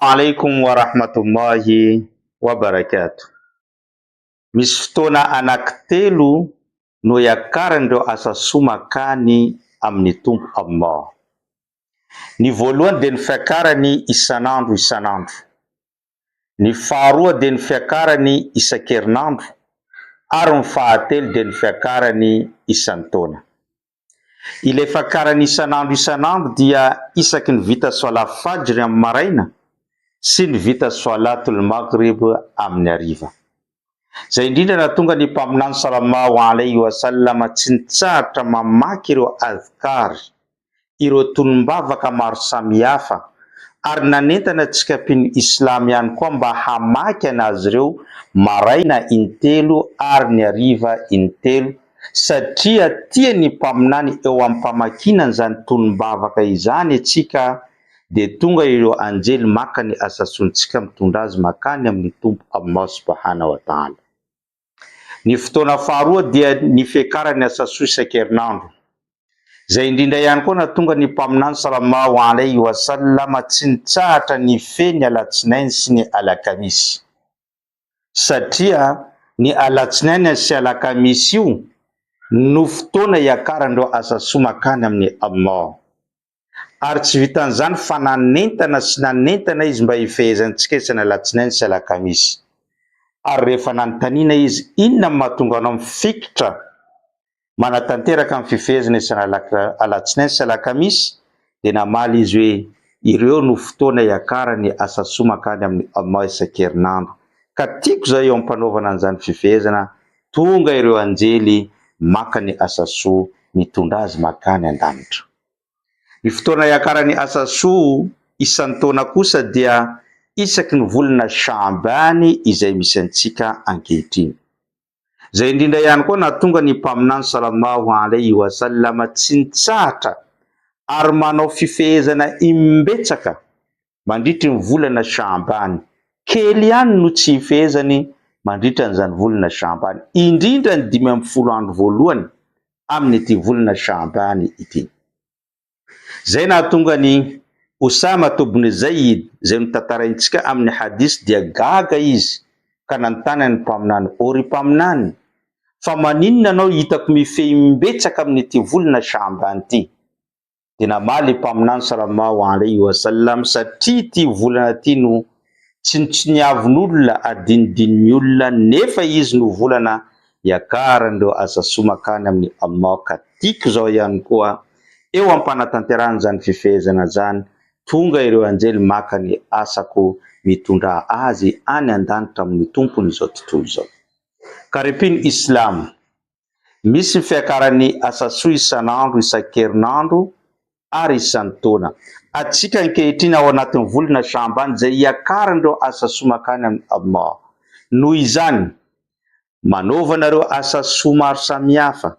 Alaikum wa rahmatullahi wa barakatuh. Misy fotoana anankitelo no iakaran'ireo asa soa makany amin'ny Tompo Allah. Ny voalohany dia ny fiakarany isan'andro isan'andro. Ny faharoa dia ny fiakarany isan-kerinandro ary ny fahatelo dia ny fiakarany isan-taona. Ilay fiakarany isan'andro isan'andro dia isaky ny vita salat fajr amin'ny maraina sy ny vita salatul maghrib amin'ny hariva. Zay indrindra na tonga ny mpaminany sallallahu alaihi wasallam tsy nitsahatra mamaky ireo adhkar, ireo tonombavaka maro samihafa, ary nanentana antsika mpino islamy ihany koa mba hamaky anazy ireo maraina intelo ary ny hariva intelo, satria tia ny mpaminany eo amin'ny mpamakinana izany tonombavaka izany antsika, dia tonga ireo anjely maka ny asa soantsika mitondra azy makany amin'ny Tompo Allah subhanahu wa ta'ala. Ny fotoana faharoa dia ny fiakarany asa soa isan-kerinandro. Zay indrindra ihany koa na tonga ny mpaminany sallallahu alaihi wasallam tsy nitsahatra ny feny alatsinainy sy ny alakamisy, satria ny alatsinainy sy alakamisy io no fotoana iakarandreo asa soa makany amin'ny Allah. Ary tsy vitan'izany fa nanentana sy nanentana izy mba hifehezantsika isany alatsinainy sy alakamisy. Ary rehefa nanontaniana izy inona mahatonga anao mifikitra manatanteraka amin'ny fifehezana isany alatsinainy sy alakamisy, dia namaly izy hoe ireo no fotoana iakarany asa soa makany amin'ny Allah isan-kerinandro. Ka tiako zao eo ampanaovana an'izany fifehezana, tonga ireo anjely maka ny asa soa mitondra azy makany an-danitra. Ny fotoana iakarany asa soa isan-taona kosa dia isaky ny volana Sha'bany izay misy antsika ankehitriny. Zay indrindra ihany koa na tonga ny mpaminany sallallahu alaihi wasallam tsy nitsahatra ary manao fifehezana imbetsaka mandritra ny volana Sha'bany. Kely ihany no tsy hifehezany mandritra an'izany volana Sha'bany, indrindra ny 12 andro voalohany amin'ny ity volana Sha'bany ity. Zay na tonga ny Usama ibn Zaid zay notantaraintsika amin'ny hadisy dia gaga izy ka nanontany ny mpaminany, ory mpaminany, fa maninona anao hitako mifehy mimbetsaka amin'ity volana Sha'bany ity? Dia namaly mpaminany sallallahu alaihi wasallam, satria ity volana ity no tsy niavon'olona adinidin'ny olona, nefa izy no volana iakarandreo asa soa makany amin'ny Allah. Ka tiako zao ihany koa eo ampanatanterahana zany fifehezana zany, tonga ireo anjely maka ny asako mitondra azy any an-danitra amin'ny tompony izao tontolo izao. Ka repino Islam, misy ny fiakarany asa soa isan'andro, isan-kerinandro ary isan-taona. Atsika ankehitriny ao anatin'ny volana Sha'bany zay iakarandreo asa soa makany amin'ny Allah. Noho izany, manaovanareo asa soa maro samihafa,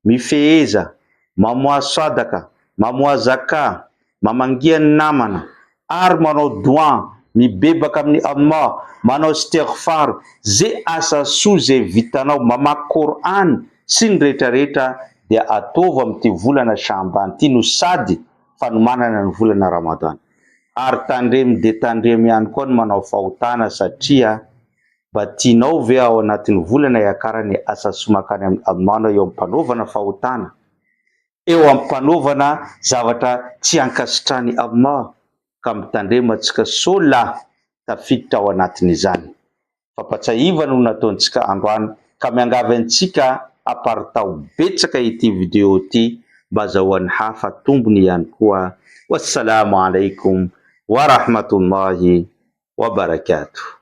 mifeheza, mamoa sadaka, mamoa zaka, mamangia ny namana, ary manao doa, mibebaka amin'ny Allah, manao istighfar, zay asa soa zay vitanao, mamaky Qur'an sy ny rehetrarehetra dia ataova amin'ity volana Sha'bany ity, no sady fanomanana ny volana Ramadan. Ary tandremy dia tandremy ihany koa ny manao fahotana, satria mba tianao ve ao anatin'ny volana iakarany asa soa makany amin'ny Allah eo ampanaovana fahotana, eo ampanaovana zavatra tsy ankasitrany Allah, ka mitandrema antsika sola tafiditra ao anatin'izany. Fampatsiahivana no nataontsika androany, ka miangavy antsika aparitao betsaka ity video ity mba azahoan'ny hafa tombony ihany koa. Wassalamu alaikum wa rahmatullahi wa barakatuh.